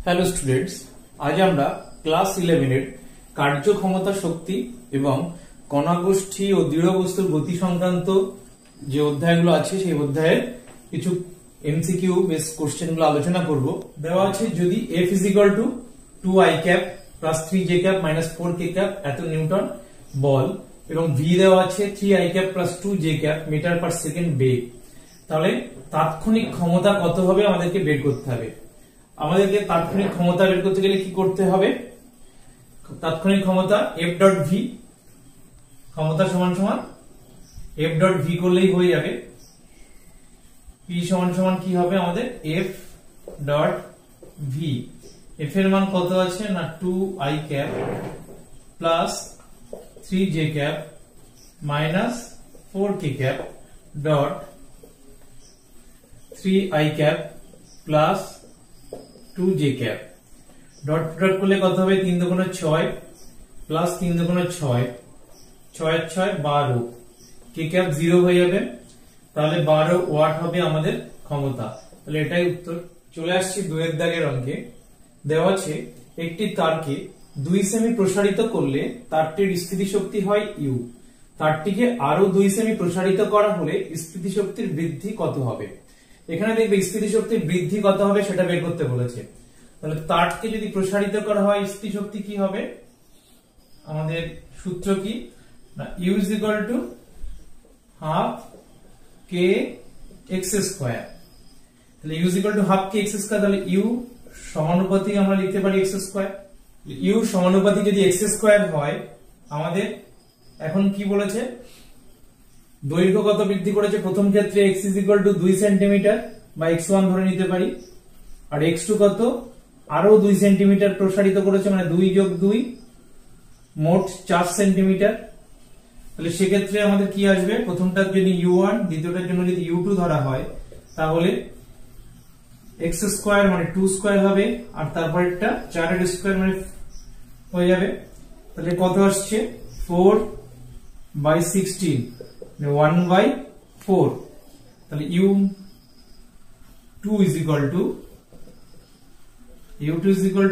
Hello students, আজ আমরা class 11 এর কার্যক্ষমতা শক্তি এবং কণাগোষ্ঠী ও দৃঢ় বস্তুর গতি সংক্রান্ত যে অধ্যায়গুলো আছে সেই অধ্যায়ের কিছু এমসিকিউ বেস কোশ্চেন গুলো আলোচনা করব। দেওয়া আছে যদি F is equal to 2i cap plus 3j cap minus 4k cap এত নিউটন বল এবং v দেওয়া আছে 3i cap plus 2j cap metre per second বেগ, তাহলে তাৎক্ষণিক ক্ষমতা কত হবে আমাদেরকে বের করতে হবে। আমাদেরকে তাৎক্ষণিক ক্ষমতা বের করতে গেলে কি করতে হবে? তাৎক্ষণিক ক্ষমতা F ডট V ক্ষমতা সমান সমান F ডট V করলেই হয়ে যাবে। P সমান সমান কি হবে আমাদের F ডট V। F এর মান কত আছে না 2i cap plus 3j cap minus 4k cap dot 3i cap plus 2j cap dot product করলে কত হবে 3 দুগুণে 6 প্লাস 3 দুগুণে 6 6 এর 6 12 k cap 0 হয়ে যাবে, তাহলে 12 ওয়াট হবে আমাদের ক্ষমতা। তাহলে এটাই উত্তর। চলে আসছি 2 এর দাগের অঙ্কে। দেওয়া আছে একটি তারকে 2 সেমি প্রসারিত করলে তারটির স্থিতিশক্তি হয় U, তারটিকে আরো 2 সেমি প্রসারিত করা হলে স্থিতিশক্তির বৃদ্ধি কত হবে। এখানে দেখবে স্থিতিশক্তির বৃদ্ধি কত হবে সেটা বের করতে বলেছে। তাহলে তারকে যদি প্রসারিত করা হয় স্থিতিশক্তি কি হবে, আমাদের সূত্র কি না U is equal to half k x square। তাহলে U is equal to half k x square, তাহলে U সমানুপাতিক আমরা লিখতে পারি x square। U সমানুপাতিক যদি x square হয়, আমাদের এখন কি বলেছে দৈর্ঘ্য কত বৃদ্ধি করেছে। প্রথম ক্ষেত্রে x is equal to 2 centimetre বা x1 ধরে নিতে পারি, আর x2 কত আরো 2 সেন্টিমিটার প্রসারিত করেছে, মানে 2 যোগ 2 মোট 4 সেন্টিমিটার। তাহলে সেক্ষেত্রে আমাদের কি আসবে, প্রথমটার জন্য u1 দ্বিতীয়টার জন্য যদি u2 ধরা হয় তাহলে x স্কয়ার মানে 2 স্কয়ার হবে, আর তারপরেরটা 4 এর স্কয়ার মানে হয়ে যাবে। তাহলে কত আসছে 4/16 মানে 1/4। তাহলে u2 is equal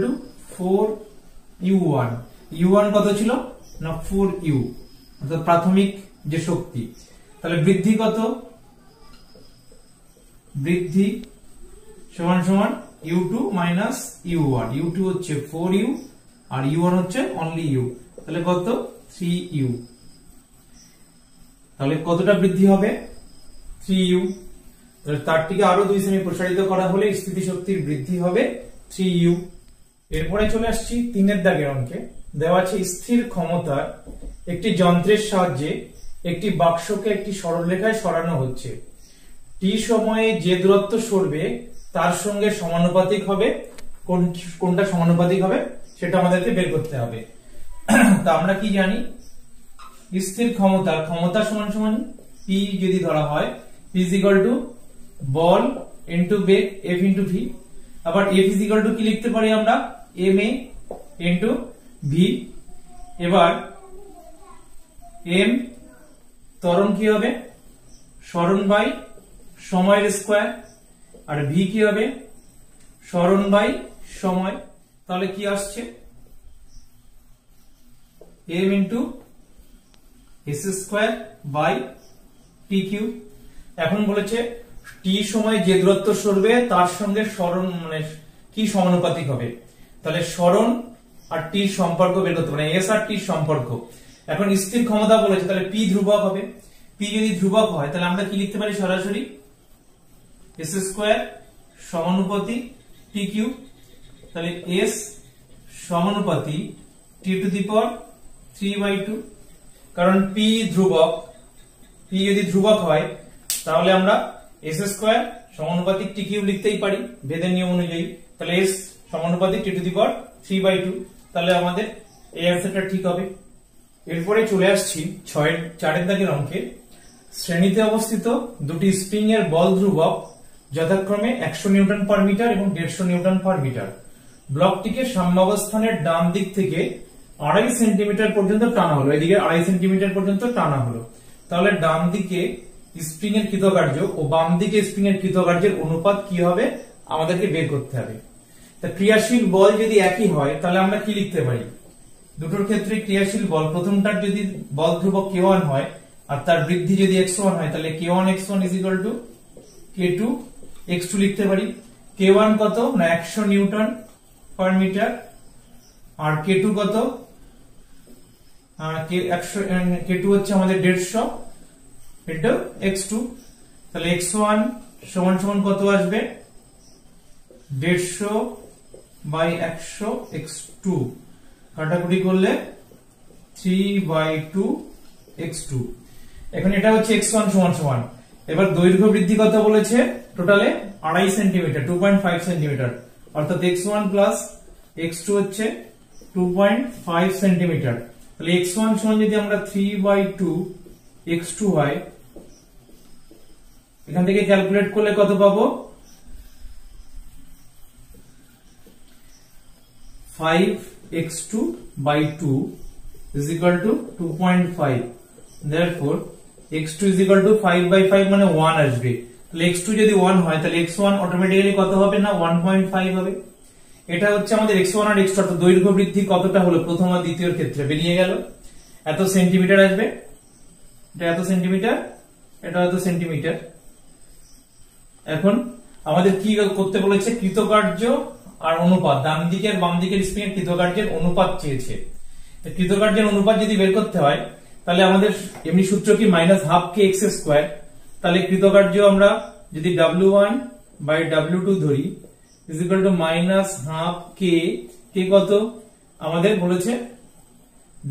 to 4 u1। u1 কত ছিল না 4u, অর্থাৎ প্রাথমিক যে শক্তি। তাহলে বৃদ্ধি কত, বৃদ্ধি সমান সমান u2 মাইনাস u1। u2 হচ্ছে 4u আর u1 হচ্ছে অনলি u, তাহলে কত 3u। তাহলে কতটা বৃদ্ধি হবে 3u। তাহলে তারটিকে আরো 2 সেমি প্রসারিত করা হলে স্থিতিশক্তির বৃদ্ধি হবে 3u। এরপরে চলে আসছি 3 এর দাগের অঙ্কে। দেওয়া আছে স্থির ক্ষমতার একটি যন্ত্রের সাহায্যে একটি বাক্সকে একটি সরলরেখায় সরানো হচ্ছে। t সময়ে যে দূরত্ব সরবে তার সঙ্গে সমানুপাতিক হবে। কোনটা সমানুপাতিক হবে সেটা আমাদেরকে বের করতে হবে। তা আমরা কি জানি, স্থির ক্ষমতা সমান সমান p যদি ধরা হয় p is equal to ball into beg F into v। আবার F is equal to কি লিখতে পারি আমরা ma ইনটু v। এবার m ত্বরণ কি হবে সরণ বাই সময়ের স্কয়ার, আর v কি হবে সরণ বাই সময়। তাহলে কি আসছে m into s square by t cube. এখন বলেছে t সময় যে দূরত্ব সরবে তার সঙ্গে সরণ মানে কি সমানুপাতিক হবে। তাহলে সরণ আর t সম্পর্ক বের করতে মানে s আর t সম্পর্ক। এখন স্থির ক্ষমতা বলেছে, তাহলে p ধ্রুবক হবে। p যদি ধ্রুবক হয় তাহলে আমরা কি লিখতে পারি সরাসরি s স্কয়ার সমানুপাতিক t কিউব। তাহলে s সমানুপাতিক t টু দি পাওয়ার 3/2, কারণ p ধ্রুবক। p যদি ধ্রুবক হয় তাহলে আমরা s স্কয়ার সমানুপাতিক t কিউব লিখতেই পারি ভেদের নিয়ম অনুযায়ী। তাহলে s সমানুপাতিক t টু দি পাওয়ার 3/2, তাহলে আমাদের এই অ্যানসারটা ঠিক হবে। এরপরে চলে আসছি 4 এর দাগের অঙ্কে। শ্রেণীতে অবস্থিত দুটি স্প্রিং এর বল ধ্রুবক যথাক্রমে 100 নিউটন পার মিটার এবং 150 নিউটন পার মিটার। ব্লকটিকে সাম্যাবস্থানের ডান দিক থেকে 2.5 সেন্টিমিটার পর্যন্ত টানা হলো, এদিকে 2.5 সেন্টিমিটার পর্যন্ত টানা হলো। তাহলে ডান দিকে স্প্রিং এর কৃতকার্য ও বাম দিকে স্প্রিং এর কৃতকার্যের অনুপাত কি হবে আমাদেরকে বের করতে হবে। তা ক্রিয়াশীল বল যদি একই হয় তাহলে আমরা কি লিখতে পারি? দুটোর ক্ষেত্রে ক্রিয়াশীল বল প্রথমটার যদি বল ধ্রুবক k1 হয় আর তার বৃদ্ধি যদি x1 হয় তাহলে k1 x1 k2 x2 লিখতে পারি। k1 কত না 100 নিউটন পার মিটার আর k2 কত k2 হচ্ছে আমাদের 150 এটা x2। তাহলে x1 সমান সমান কত আসবে 150 বাই 100 x2 কাটাকুটি করলে 3/2 x2। এখন এটা হচ্ছে x1 সমান সমান। এবার দৈর্ঘ্য বৃদ্ধি কত বলেছে টোটালে 2.5 সেন্টিমিটার 2.5 সেন্টিমিটার অর্থাৎ x1 প্লাস x2 হচ্ছে 2.5 সেন্টিমিটার। তাহলে x1 সমান যদি আমরা 3/2 x2 হয় এখান থেকে ক্যালকুলেট করলে কত পাবো 5x2 by 2 is equal to 2.5 therefore x2 is equal to 5 by 5 মানে 1 আসবে। তাহলে x2 যদি 1 হয় তাহলে x1 অটোমেটিক্যালি কত হবে না 1.5 হবে। এটা হচ্ছে আমাদের x1 আর x2 অর্থাৎ দৈর্ঘ্য বৃদ্ধি কতটা হলো প্রথম আর দ্বিতীয় ক্ষেত্রে বেরিয়ে গেল। এত সেন্টিমিটার আসবে, এটা এত সেন্টিমিটার, এটা এত সেন্টিমিটার। এখন আমাদের কি করতে বলেছে কৃতকার্য আর অনুপাত ডান দিকের বাম দিকের স্প্রিং এর কৃতকার্যের অনুপাত চেয়েছে। কৃতকার্যের অনুপাত যদি বের করতে হয় তাহলে আমাদের এমনি সূত্র কি -12kx²। তাহলে কৃতকার্য আমরা যদি w1 বাই w2 ধরি ইজ ইকুয়াল টু -12k কে কত আমাদের বলেছে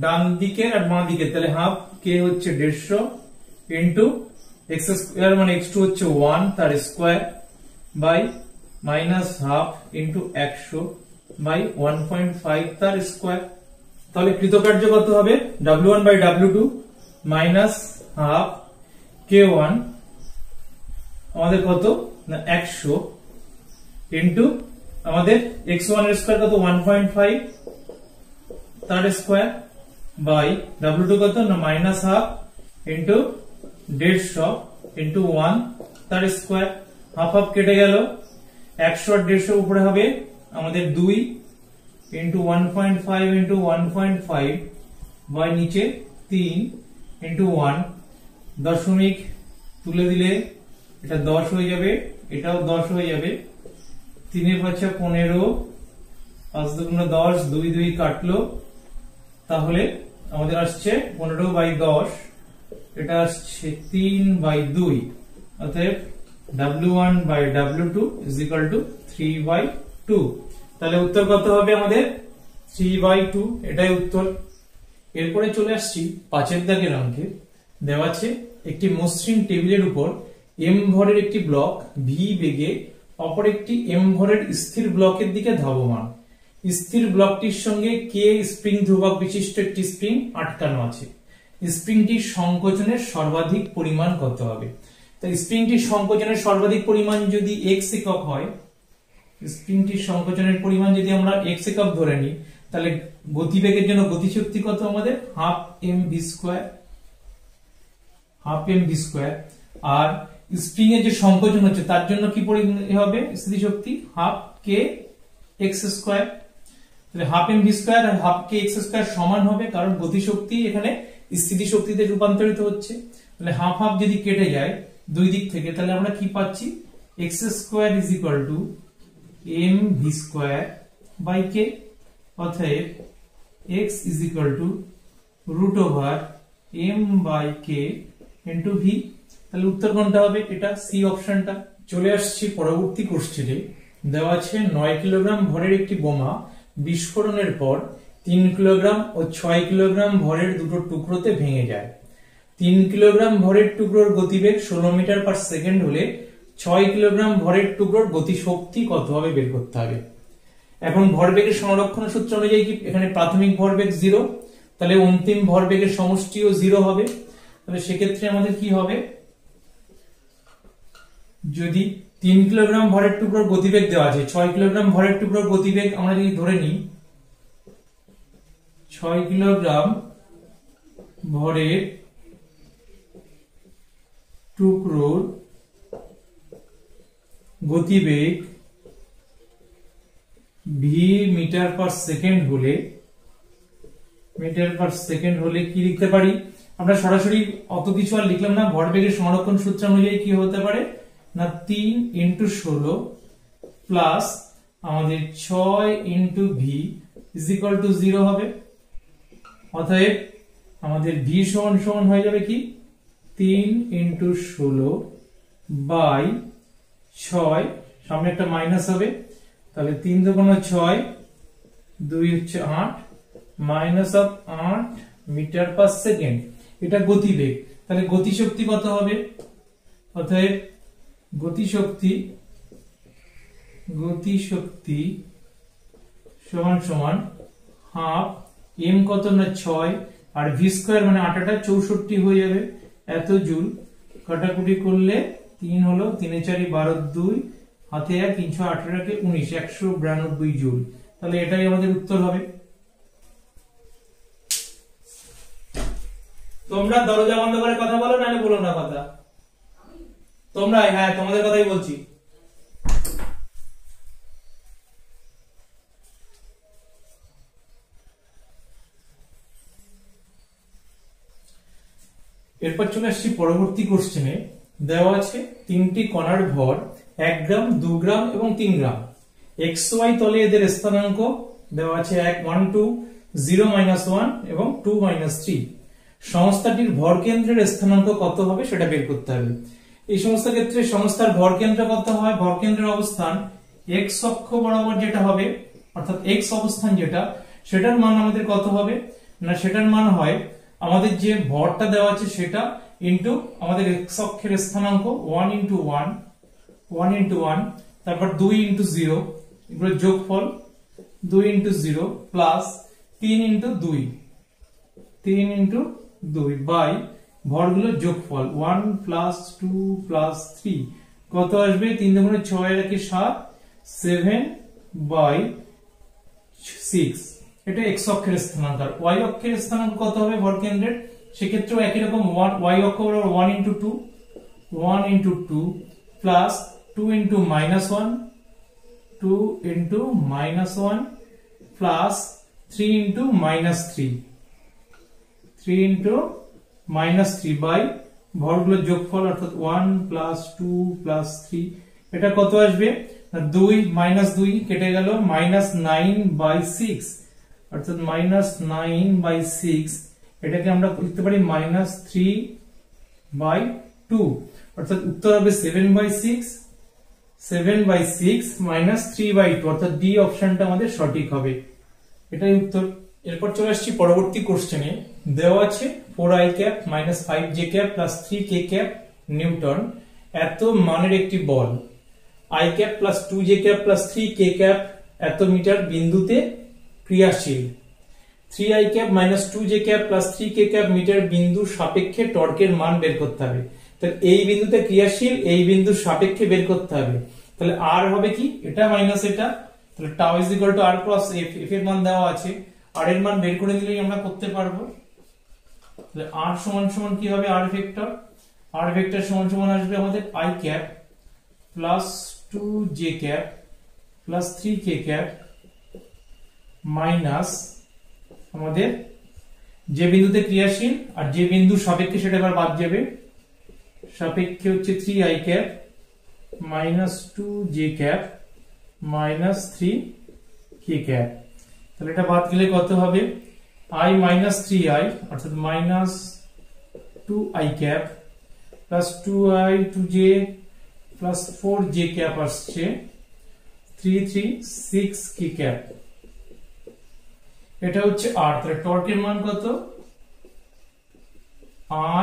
ডান দিকের আর বাম দিকের তাহলে হাফ k হচ্ছে 150 ইনটু x² মানে x2 হচ্ছে 1 তার স্কয়ার বাই -12 ইনটু 100 বাই 1.5 তার স্কয়ার। তাহলে কৃতকার্য কত হবে w1 বাই w2 -12 k1 আমাদের কত না 100 ইনটু আমাদের x1 এর স্কয়ার কত 1.5 তার স্কয়ার বাই w2 কত না -12 ইনটু 150 ইনটু 1 তার স্কয়ার। হাফ হাফ কেটে গেল 100 আর 150 উপরে হবে আমাদের 2 ইনটু 1.5 ইনটু 1.5 বাই নিচে 3 ইনটু 1 দশমিক তুলে দিলে এটা 10 হয়ে যাবে, এটাও 10 হয়ে যাবে। 3 এর পাশে 15 5 দুগুণ 10 2 2 কাটলো তাহলে আমাদের আসছে 15/10 এটা আসছে 3/2 অতএব w1 by w2 is equal to 3/2। তাহলে উত্তর কত হবে আমাদের 3/2 এটাই উত্তর। এরপরে চলে আসছি 5 দাগের অঙ্কে। দেওয়া আছে একটি মসৃণ টেবিলের উপর m ভরের একটি ব্লক v বেগে অপর একটি m ভরের স্থির ব্লকের দিকে ধাবমান। স্থির ব্লকটির সঙ্গে k স্প্রিং ধ্রুবক বিশিষ্ট একটি স্প্রিং আটকানো আছে। স্প্রিংটির সংকোচনের সর্বাধিক পরিমাণ কত হবে? তো স্প্রিংটির সংকোচনের সর্বাধিক পরিমাণ যদি x একক হয়, স্প্রিংটির সংকোচনের পরিমাণ যদি আমরা x একক ধরে নিই তাহলে গতিবেগের জন্য গতিশক্তি কত আমাদের হাফ mv²। আর স্প্রিং এর যে সংকোচন হচ্ছে তার জন্য কি পরিমাণ হবে স্থিতিশক্তি হাফ k x²। তাহলে হাফ mv² আর হাফ k x² সমান হবে কারণ গতিশক্তি এখানে স্থিতিশক্তিতে রূপান্তরিত হচ্ছে। তাহলে হাফ হাফ যদি কেটে যায় দুই দিক থেকে তাহলে আমরা কি পাচ্ছি x² is equal to mv² by k অতএব x is equal to root over m by k into v। তাহলে উত্তর কোনটা হবে এটা সি অপশনটা। চলে আসছি পরবর্তী কোশ্চেনে। দেওয়া আছে 9 কিলোগ্রাম ভরের একটি বোমা বিস্ফোরণের পর 3 কিলোগ্রাম ও 6 কিলোগ্রাম ভরের দুটো টুকরোতে ভেঙে যায়। 3 কিলোগ্রাম ভরের টুকরোর গতিবেগ 16 মিটার পার সেকেন্ড হলে 6 কিলোগ্রাম ভরের টুকরোর গতিশক্তি কত হবে বের করতে হবে। এখন ভরবেগের সংরক্ষণ সূত্র অনুযায়ী কি এখানে প্রাথমিক ভরবেগ 0 তাহলে অন্তিম ভরবেগের সমষ্টিও 0 হবে। তাহলে সেক্ষেত্রে আমাদের কি হবে যদি 3 কিলোগ্রাম ভরের টুকরোর গতিবেগ দেওয়া আছে 6 কিলোগ্রাম ভরের টুকরোর গতিবেগ আমরা যদি ধরে নিই 6 কিলোগ্রাম ভরের টুকরোর গতিবেগ ভি মিটার পার সেকেন্ড হলে কি লিখতে পারি আমরা? সরাসরি অত কিছু আর লিখলাম না, ভরবেগের সংরক্ষণ সূত্র অনুযায়ী কি হতে পারে না 3 × 16 প্লাস আমাদের 6 × ভি ইজ ইকুয়াল টু 0 হবে। অতএব আমাদের ভি সমান সমান হয়ে যাবে কি 3 × 16 বাই 6, সামনে একটা মাইনাস হবে, তাহলে 3 × 6 2 হচ্ছে 8 minus of 8 metre per second. এটা গতিবেগ, তাহলে গতিশক্তি কত হবে? অতএব গতিশক্তি সমান সমান হাফ এম কত না 6 আর ভি স্কয়ার মানে 8টা 64 হয়ে যাবে এত জুল। কাটাকুটি করলে 3 হলো 3 এ 4 12 2 হাতে 1 318 কে 19 192 জুল। তাহলে এটাই আমাদের উত্তর হবে। তোমরা দরজা বন্ধ করে কথা বলো, নাহলে বলো না কথা তোমরা। হ্যাঁ, তোমাদের কথাই বলছি। এরপর চলে আসছি পরবর্তী কোশ্চেনে। দেওয়া আছে তিনটি কণার ভর 1 গ্রাম 2 গ্রাম এবং 3 গ্রাম। এক্স ওয়াই তলে এদের স্থানাঙ্ক দেওয়া আছে 1 1 2 0 -1 এবং 2 -3। সংস্থাটির ভর কেন্দ্রের স্থানাঙ্ক কত হবে সেটা বের করতে হবে। এই সমস্ত ক্ষেত্রে সংস্থার ভর কেন্দ্র কত হয়? ভর কেন্দ্রের অবস্থান এক্স অক্ষ বরাবর যেটা হবে, অর্থাৎ এক্স অবস্থান যেটা, সেটার মান আমাদের কত হবে না, সেটার মান হয় আমাদের যে ভরটা দেওয়া আছে সেটা ইনটু আমাদের এক্স অক্ষের স্থানাঙ্ক 1 × 1 তারপর 2 × 0 এগুলো যোগফল 2 × 0 প্লাস 3 × 2 বাই ভরগুলো যোগফল 1 + 2 + 3 কত আসবে? 3 × 6 এর 7 7/6। এটা এক্স অক্ষের স্থানাঙ্ক। আর ওয়াই অক্ষের স্থানাঙ্ক কত হবে ভর কেন্দ্রের? সেক্ষেত্রেও একই রকম, ওয়াই অক্ষ বরাবর 1 × 2 প্লাস 2 × -1 প্লাস 3 × -3 বাই ভরগুলোর যোগফল অর্থাৎ 1 + 2 + 3। এটা কত আসবে? 2 - 2 কেটে গেল, -9/6 অর্থাৎ -9/6। এটাকে আমরা লিখতে পারি -3/2 অর্থাৎ উত্তর হবে 7/6 -3/2 অর্থাৎ ডি অপশনটা আমাদের সঠিক হবে। এটাই উত্তর। এরপর চলে আসছি পরবর্তী কোশ্চেনে। দেওয়া আছে 4i cap -5j cap + 3k cap Newton এত মানের একটি বল i cap + 2j cap + 3k cap এত মিটার বিন্দুতে ক্রিয়াশীল। 3i cap -2j cap + 3k cap metre বিন্দুর সাপেক্ষে টর্কের মান বের করতে হবে। তাহলে এই বিন্দুতে ক্রিয়াশীল, এই বিন্দুর সাপেক্ষে বের করতে হবে। তাহলে r হবে কি? এটা মাইনাস এটা, তাহলে τ = r × f। f এর মান দেওয়া আছে, r এর মান বের করে দিলেই আমরা করতে পারবো। তাহলে r সমান সমান কি হবে? r ভেক্টর সমান সমান আসবে আমাদের i cap + 2j cap + 3k cap minus আমাদের যে বিন্দুতে ক্রিয়াশীল আর যে বিন্দুর সাপেক্ষে সেটা এবার বাদ যাবে। সাপেক্ষে হচ্ছে 3i cap -2j cap -3k cap. তাহলে এটা বাদ গেলে কত হবে? i - 3i অর্থাৎ -2i cap + 2i 2j + 4j cap আসছে 6k ক্যাপ। এটা হচ্ছে r। তাহলে টর্কের মান কত?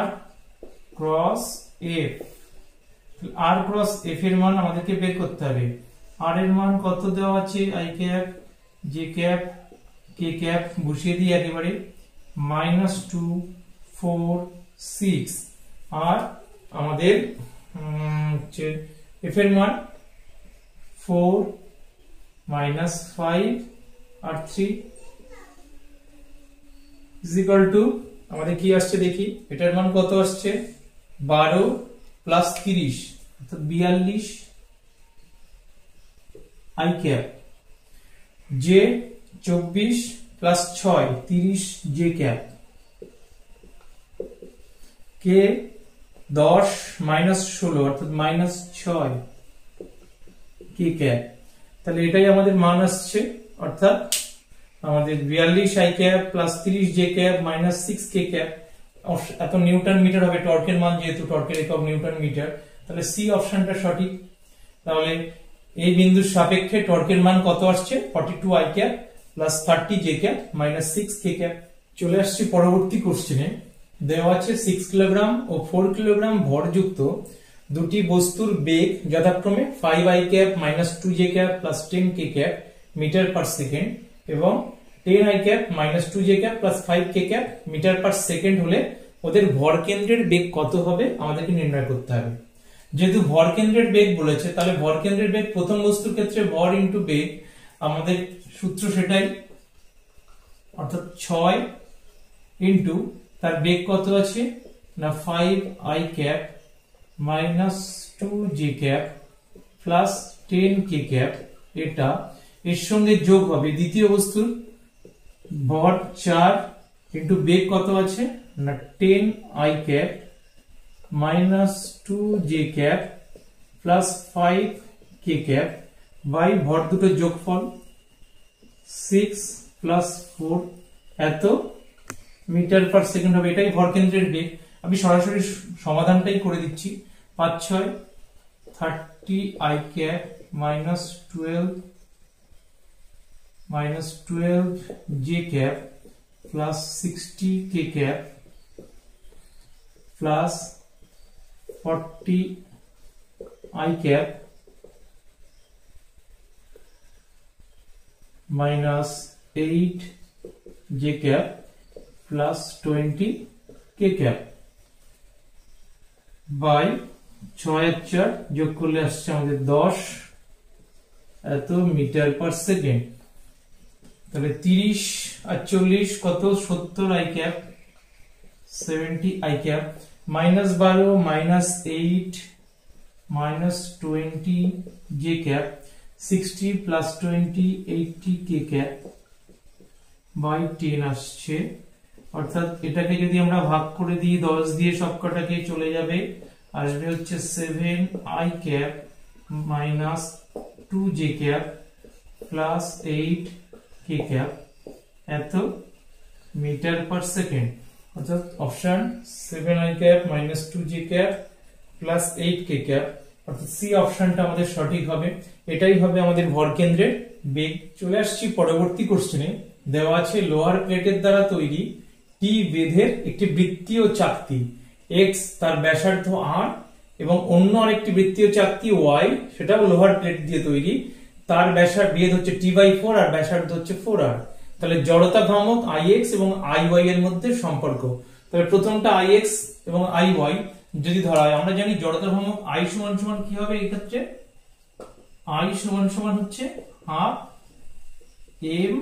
r × f। r × f এর মান আমাদেরকে বের করতে হবে। r এর মান কত দেওয়া আছে? i cap j cap k cap বসিয়ে দিই একেবারে -2 4 6 আর আমাদের f এর মান 4 -5 আর 3 = আমাদের কি আসছে দেখি। এটার মান কত আসছে? 12 + 30 অর্থাৎ 42 i ক্যাপ যে 24 প্লাস 6 30 জে ক্যাপ, কে 10 মাইনাস 16 অর্থাৎ মাইনাস 6 কে ক্যাপ। তাহলে এটাই আমাদের মান আসছে, অর্থাৎ আমাদের 42 I cap plus 30 J cap minus 6 K cap. এত নিউটন মিটার হবে টর্কের মান, যেহেতু টর্কের একক নিউটন মিটার, তাহলে সি অপশনটা সঠিক। তাহলে এই বিন্দুর সাপেক্ষে টর্কের মান কত আসছে? 42 I cap plus 30 J cap minus 6 K cap. চলে আসছি পরবর্তী কোশ্চেনে। দেওয়া আছে 6 কিলোগ্রাম ও 4 কিলোগ্রাম ভরযুক্ত দুটি বস্তুর বেগ যথাক্রমে 5 i cap minus 2 j cap plus 10 k cap metre per second এবং 10 i cap minus 2 j cap plus 5 k cap metre per second হলে ওদের ভর কেন্দ্রের বেগ কত হবে আমাদেরকে নির্ণয় করতে হবে। যেহেতু ভর কেন্দ্রের বেগ বলেছে, তাহলে ভর কেন্দ্রের বেগ প্রথম বস্তুর ক্ষেত্রে ভর ইন্টু বেগ, আমাদের সূত্র সেটাই, অর্থাৎ 6 ইন্টু তার বেগ কত আছে না 5 i cap minus 2 j cap plus 10 k cap, এটা এর সঙ্গে যোগ হবে দ্বিতীয় বস্তুর ভর 4 ইন্টু বেগ কত আছে না 10 i cap minus 2 j cap plus 5 k cap by ভর দুটো যোগফল 6 প্লাস 4 এত মিটার পার সেকেন্ড হবে। এটাই ভর কেন্দ্রের বেগ। আমি সরাসরি সমাধানটাই করে দিচ্ছি। 5 6 30 i cap minus 12 j cap plus 60 k cap plus 40 i cap minus 8 j cap plus 20 k cap by 6 আর 4 যোগ করলে আসছে আমাদের 10 এত মিটার পার সেকেন্ড। তাহলে 30 আর 40 কত 70 i cap 70 i cap minus 12 minus 8 minus 20 j cap 60 plus 20 80 k cap by 10 আসছে। অর্থাৎ এটাকে যদি আমরা ভাগ করে দিই 10 দিয়ে সবকটাকে চলে যাবে, আসবে হচ্ছে 7 I cap minus 2 j cap plus 8 K cap এত মিটার পার সেকেন্ড। অর্থাৎ option 7 I cap minus 2 j cap plus 8 K cap, অর্থাৎ সি অপশনটা আমাদের সঠিক হবে। এটাই হবে আমাদের ভর কেন্দ্রের বেগ। চলে আসছি পরবর্তী কোশ্চেনে। দেওয়া আছে লোহার প্লেটের দ্বারা তৈরি টি বেধের একটি বৃত্তীয় চাকতি এক্স, তার ব্যাসার্ধ আর এবং অন্য আরেকটি বৃত্তীয় চাকতি ওয়াই, সেটাও লোহার প্লেট দিয়ে তৈরি, তার বেধ হচ্ছে t/4 আর ব্যাসার্ধ হচ্ছে 4r। তাহলে জড়তা ভ্রামক Ix এবং Iy এর মধ্যে সম্পর্ক। তাহলে প্রথমটা Ix এবং Iy যদি ধরা হয়, আমরা জানি জড়তা ভ্রামক I সমান সমান কি হবে এই ক্ষেত্রে, I সমান সমান হচ্ছে half m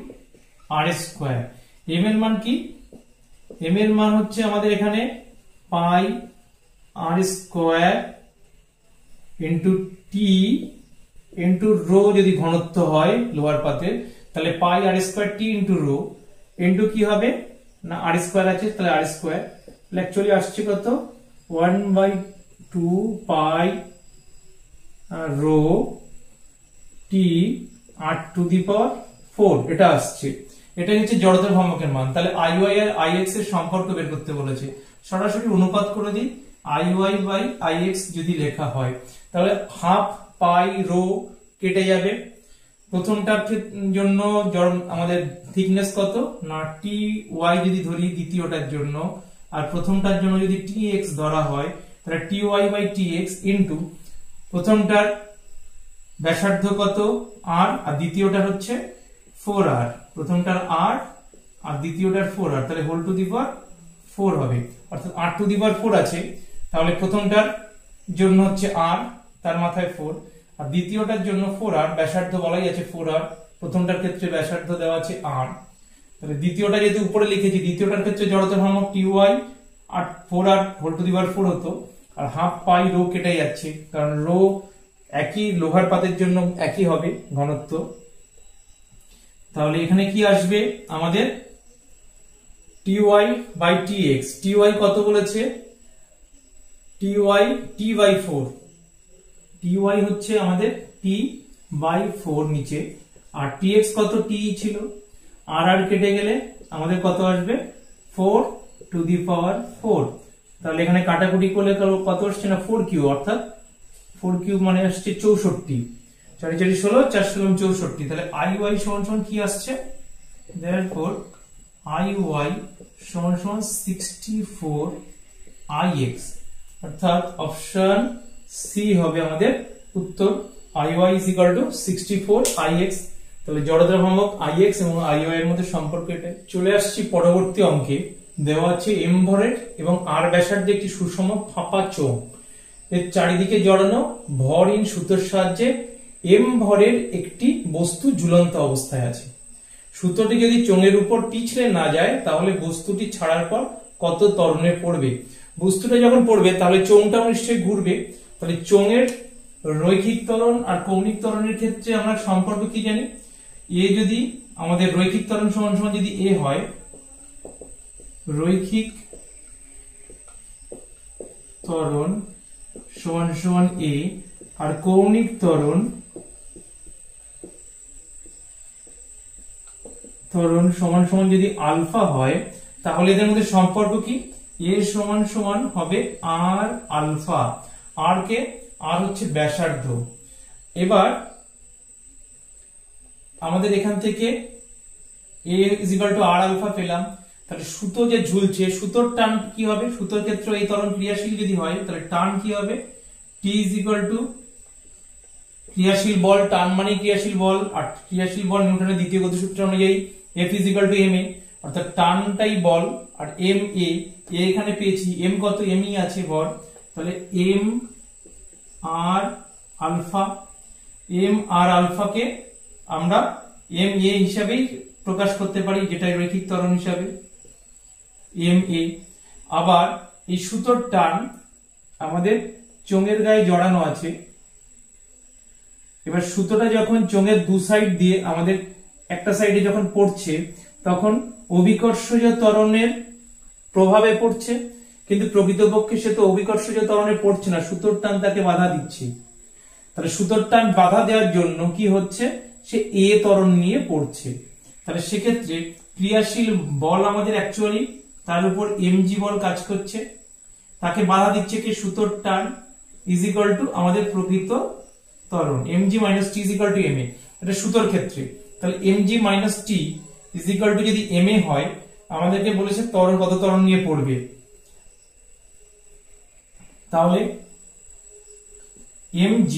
r square. m এর মান কি, m এর মান হচ্ছে আমাদের এখানে pi r square into t into rho, যদি ঘনত্ব হয় লোহার পাতের তাহলে pi r square t into rho into কি হবে না r স্কয়ার আছে, তাহলে r স্কয়ার অ্যাকচুয়ালি আসছে কত 1/2 pi rho t r to the power 4 এটা আসছে। এটা হচ্ছে জড়তা ভ্রামকের মান। তাহলে Iy আর Ix এর সম্পর্ক বের করতে বলেছে, সরাসরি অনুপাত করে দিই। Iy বাই Ix যদি লেখা হয় তাহলে হাফ পাই রো কেটে যাবে। প্রথমটার জন্য আমাদের থিকনেস কত না টি ওয়াই যদি ধরি দ্বিতীয়টার জন্য, আর প্রথমটার জন্য যদি tx ধরা হয় তাহলে ty বাই tx ইনটু প্রথমটার ব্যাসার্ধ কত r আর দ্বিতীয়টার হচ্ছে 4r, প্রথমটার r আর দ্বিতীয়টার 4r, তাহলে হোল টু দি পাওয়ার 4 হবে। অর্থাৎ r টু দি পাওয়ার 4 আছে, তাহলে প্রথমটার জন্য হচ্ছে r তার মাথায় 4 আর দ্বিতীয়টার জন্য 4r, ব্যাসার্ধ বলাই আছে 4r, প্রথমটার ক্ষেত্রে ব্যাসার্ধ দেওয়া আছে r, তাহলে দ্বিতীয়টা যেহেতু উপরে লিখেছি দ্বিতীয়টার ক্ষেত্রে জড়তা ভ্রামক ty আর 4r whole to the power 4 হতো, আর হাফ পাই রো কেটে যাচ্ছে কারণ রো একই লোহার পাতের জন্য একই হবে ঘনত্ব। তাহলে এখানে কি আসবে আমাদের ty/tx। ty কত বলেছে, ty t/4, ty হচ্ছে আমাদের t/4 নিচে, আর tx কত t ছিল, আর কেটে গেলে আমাদের কত আসবে 4⁴। তাহলে এখানে কাটাকুটি করলে কত আসছে না 4 কিউব, অর্থাৎ 4 কিউব মানে আসছে 64, 4 4 16, 4 16 64। তাহলে iy সমান কি আসছে, therefore iy সমান 64 ix, অর্থাৎ অপশন সি হবে আমাদের উত্তর, iy 64 ix। তাহলে জড়তা ভ্রামক ix এবং iy এর মধ্যে সম্পর্ক এটা। চলে আসছি পরবর্তী অঙ্কে, দেওয়া আছে m ভরের এবং r ব্যাসার্ধে একটি সুষম ফাঁপা চোঙ, এর চারিদিকে জড়ানো ভরহীন সুতোর সাহায্যে m ভরের একটি বস্তু ঝুলন্ত অবস্থায় আছে। সুতোটি যদি চোঙের উপর পিছলে না যায় তাহলে বস্তুটি ছাড়ার পর কত ত্বরণে পড়বে। বস্তুটা যখন পড়বে তাহলে চোঙটাও নিশ্চয়ই ঘুরবে। তাহলে চোঙের রৈখিক ত্বরণ আর কৌণিক ত্বরণের ক্ষেত্রে আমরা সম্পর্ক কি জানি, এ যদি আমাদের রৈখিক ত্বরণ সমান যদি এ হয়, রৈখিক ত্বরণ সমান এ, আর কৌণিক ত্বরণ সমান যদি আলফা হয়, তাহলে এদের মধ্যে সম্পর্ক কি, এ সমান হবে আর আলফা, আর কে, আর হচ্ছে ব্যাসার্ধ। এবার আমাদের এখান থেকে a আর আলফা পেলাম। তাহলে সুতো যে ঝুলছে, সুতোর টান কি হবে, সুতোর ক্ষেত্রে এই ত্বরণ ক্রিয়াশীল যদি হয় তাহলে টান কি হবে, t ক্রিয়াশীল বল, টান মানে ক্রিয়াশীল বল, আর ক্রিয়াশীল বল নিউটনের দ্বিতীয় গতিসূত্র অনুযায়ী F ma, অর্থাৎ টানটাই বল, আর ma এখানে পেয়েছি m কত, m ই আছে ভর, তাহলে m আর আলফাকে আমরা ma হিসাবেই প্রকাশ করতে পারি, যেটা রৈখিক ত্বরণ হিসাবে ma। আবার এই সুতোর টান আমাদের চোঙের গায়ে জড়ানো আছে। এবার সুতোটা যখন চোঙের দু সাইড দিয়ে আমাদের একটা সাইডে যখন পড়ছে তখন অভিকর্ষজ ত্বরণের প্রভাবে পড়ছে, কিন্তু প্রকৃতপক্ষে সে তো অভিকর্ষজ ত্বরণে পড়ছে না, সুতোর টান তাকে বাধা দিচ্ছে। তাহলে সুতোর টান বাধা দেওয়ার জন্য কি হচ্ছে, সে এ ত্বরণ নিয়ে পড়ছে। তাহলে সেক্ষেত্রে ক্রিয়াশীল বল আমাদের অ্যাকচুয়ালি তার উপর mg বল কাজ করছে, তাকে বাধা দিচ্ছে কি সুতোর টান ইজ ইকুয়াল টু আমাদের প্রকৃত ত্বরণ mg minus T is equal two ma, এটা সুতোর ক্ষেত্রে। তাহলে mg minus T is equal two যদি ma হয়, আমাদেরকে বলেছে ত্বরণ কত ত্বরণ নিয়ে পড়বে, তাহলে mg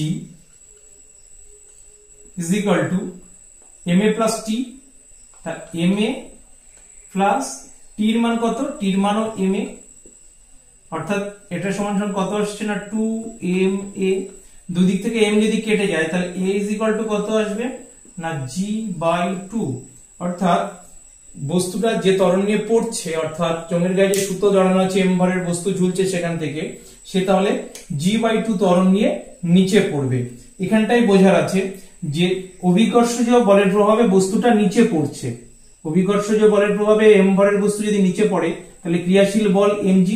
is equal two ma plus T, ma plus টির মান কত, টির মানও ma, অর্থাৎ এটা সমান কত আসছে না 2ma, দুই দিক থেকে m যদি কেটে যায় তাহলে a ইজ ইকুয়াল টু কত আসবে না g/2, অর্থাৎ বস্তুটা যে ত্বরণ নিয়ে পড়ছে, অর্থাৎ চোঙের গায়ে যে সুতো জড়ানো আছে m ভরের বস্তু ঝুলছে সেখান থেকে, সে তাহলে g/2 ত্বরণ নিয়ে নিচে পড়বে। এখানটাই বোঝার আছে যে অভিকর্ষজ বলের প্রভাবে বস্তুটা নিচে পড়ছে, অভিকর্ষজ বলের প্রভাবে m ভরের বস্তু যদি নিচে পড়ে তাহলে ক্রিয়াশীল বল mg,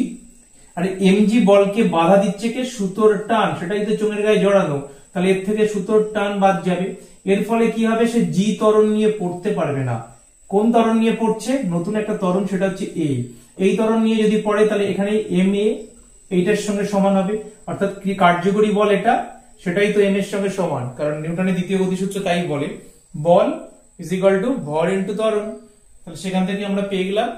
আর mg বলকে বাধা দিচ্ছে কে সুতোর টান, সেটাই তো চোঙের গায়ে জড়ানো, তাহলে এর থেকে সুতোর টান বাদ যাবে। এর ফলে কি হবে, সে জি ত্বরণ নিয়ে পড়তে পারবে না। কোন ত্বরণ নিয়ে পড়ছে, নতুন একটা ত্বরণ, সেটা হচ্ছে এই ত্বরণ নিয়ে যদি পড়ে তাহলে এখানে ma এইটার সঙ্গে সমান হবে, অর্থাৎ কি কার্যকরী বল এটা, সেটাই তো m এর সঙ্গে সমান, কারণ নিউটনের দ্বিতীয় গতিসূত্র তাই বলে বল ইজ ইকুয়াল টু ভর ইনটু ত্বরণ। তাহলে সেখান থেকে আমরা পেয়ে গেলাম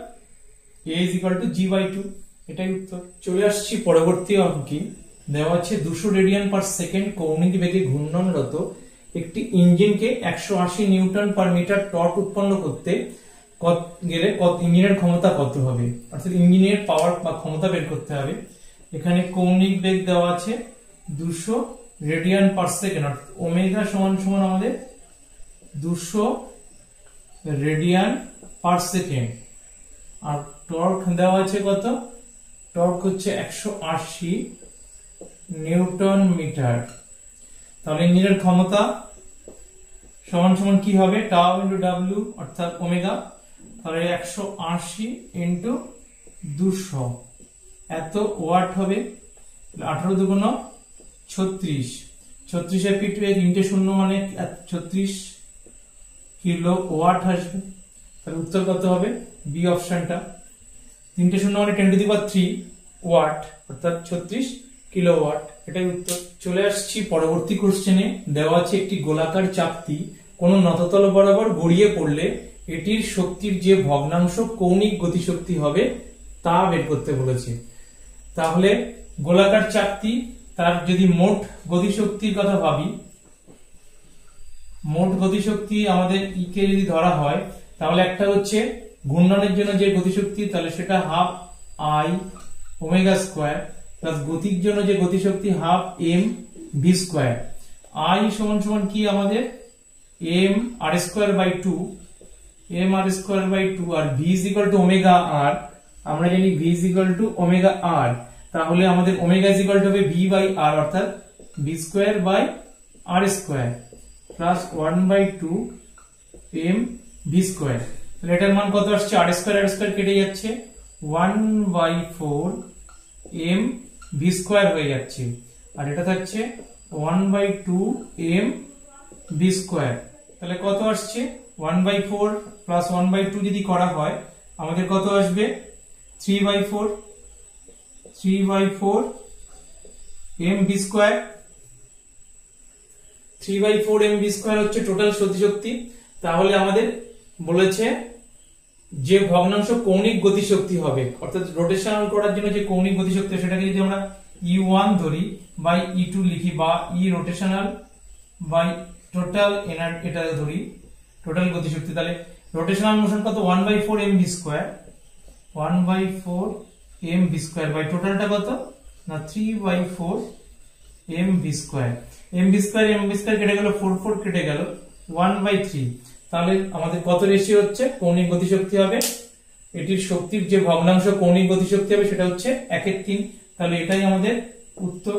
a is equal two g/2, এটাই উত্তর। চলে আসছি পরবর্তী অঙ্কে, দেওয়া আছে 200 রেডিয়ান পার সেকেন্ড কৌণিক বেগে ঘূর্ণনরত একটি ইঞ্জিনকে 180 নিউটন পার মিটার টর্ক উৎপন্ন করতে গেলে ইঞ্জিনের ক্ষমতা কত হবে, অর্থাৎ ইঞ্জিনের পাওয়ার বা ক্ষমতা বের করতে হবে। এখানে কৌণিক বেগ দেওয়া আছে 200 রেডিয়ান পার সেকেন্ড, অর্থাৎ ওমেগা সমান আমাদের 200 রেডিয়ান পার সেকেন্ড, আর টর্ক দেওয়া আছে কত, টর্ক হচ্ছে 180 নিউটন মিটার। তাহলে ইঞ্জিনের ক্ষমতা সমান সমান কি হবে, টাউ ইন্টু ডাব্লিউ অর্থাৎ ওমেগা, তাহলে 180 ইন্টু 200 এত ওয়াট হবে। 18 দুগুণ 36, 36 এর পিঠে 3টে শূন্য মানে 36 কিলো ওয়াট আসবে। তাহলে উত্তর কত হবে, বি অপশনটা। 3টে শূন্য মানে 10⁻³ ওয়াট অর্থাৎ 36 কিলো ওয়াট, এটাই উত্তর। চলে আসছি পরবর্তী কোশ্চেনে। দেওয়া আছে একটি গোলাকার চাকতি কোন নততল বরাবর গড়িয়ে পড়লে এটির শক্তির যে ভগ্নাংশ কৌণিক গতিশক্তি হবে তা বের করতে বলেছে। তাহলে গোলাকার চাকতি, তার যদি মোট গতিশক্তির কথা ভাবি, মোট গতিশক্তি আমাদের ই কে যদি ধরা হয়, তাহলে একটা হচ্ছে ঘূর্ণনের জন্য যে গতিশক্তি, তাহলে সেটা half I omega square, plus গতির জন্য যে গতিশক্তি half m v square. I সমান সমান কি আমাদের m r square by 2, m r square by 2, আর v is equal to omega r. আমরা জানি v is equal to omega r, তাহলে আমাদের ওমেগা ইজ ইকুয়াল টু হবে ভি বাই আর অর্থাৎ v square by r square plus 1/2 m v square. তাহলে এটার মান কত আসছে, আর স্কোয়ার কেটে যাচ্ছে, 1/4 এম ভি স্কোয়ার হয়ে যাচ্ছে, আর এটা থাকছে 1/2 এম ভি স্কোয়ার। তাহলে কত আসছে, 1/4 প্লাস 1/2 যদি করা হয় আমাদের কত আসবে, 3/4 m v square. 3/4 m v square হচ্ছে টোটাল গতিশক্তি। তাহলে আমাদের বলেছে যে ভগ্নাংশ কৌণিক গতিশক্তি হবে, অর্থাৎ রোটেশনাল করার জন্য যে কৌণিক গতিশক্তি, সেটাকে যদি আমরা E1 ধরি বাই E2 লিখি, বা E rotational by total energy এটা ধরি টোটাল গতিশক্তি, তাহলে রোটেশনাল মোশন কত, 1/4 m v square, 1/4 m v square by টোটালটা কত না 3/4 m v square. M v square কেটে গেল, 4 কেটে গেল, 1/3। তাহলে আমাদের কত রেশিও হচ্ছে, কৌণিক গতিশক্তি হবে, এটির শক্তির যে ভগ্নাংশ কৌণিক গতিশক্তি হবে সেটা হচ্ছে 1/3। তাহলে এটাই আমাদের উত্তর।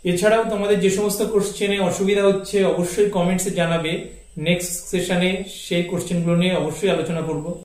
এছাড়াও তোমাদের যে সমস্ত কোশ্চেনে অসুবিধা হচ্ছে অবশ্যই কমেন্টসে জানাবে, নেক্সট সেশনে সেই কোশ্চেনগুলো নিয়ে অবশ্যই আলোচনা করব।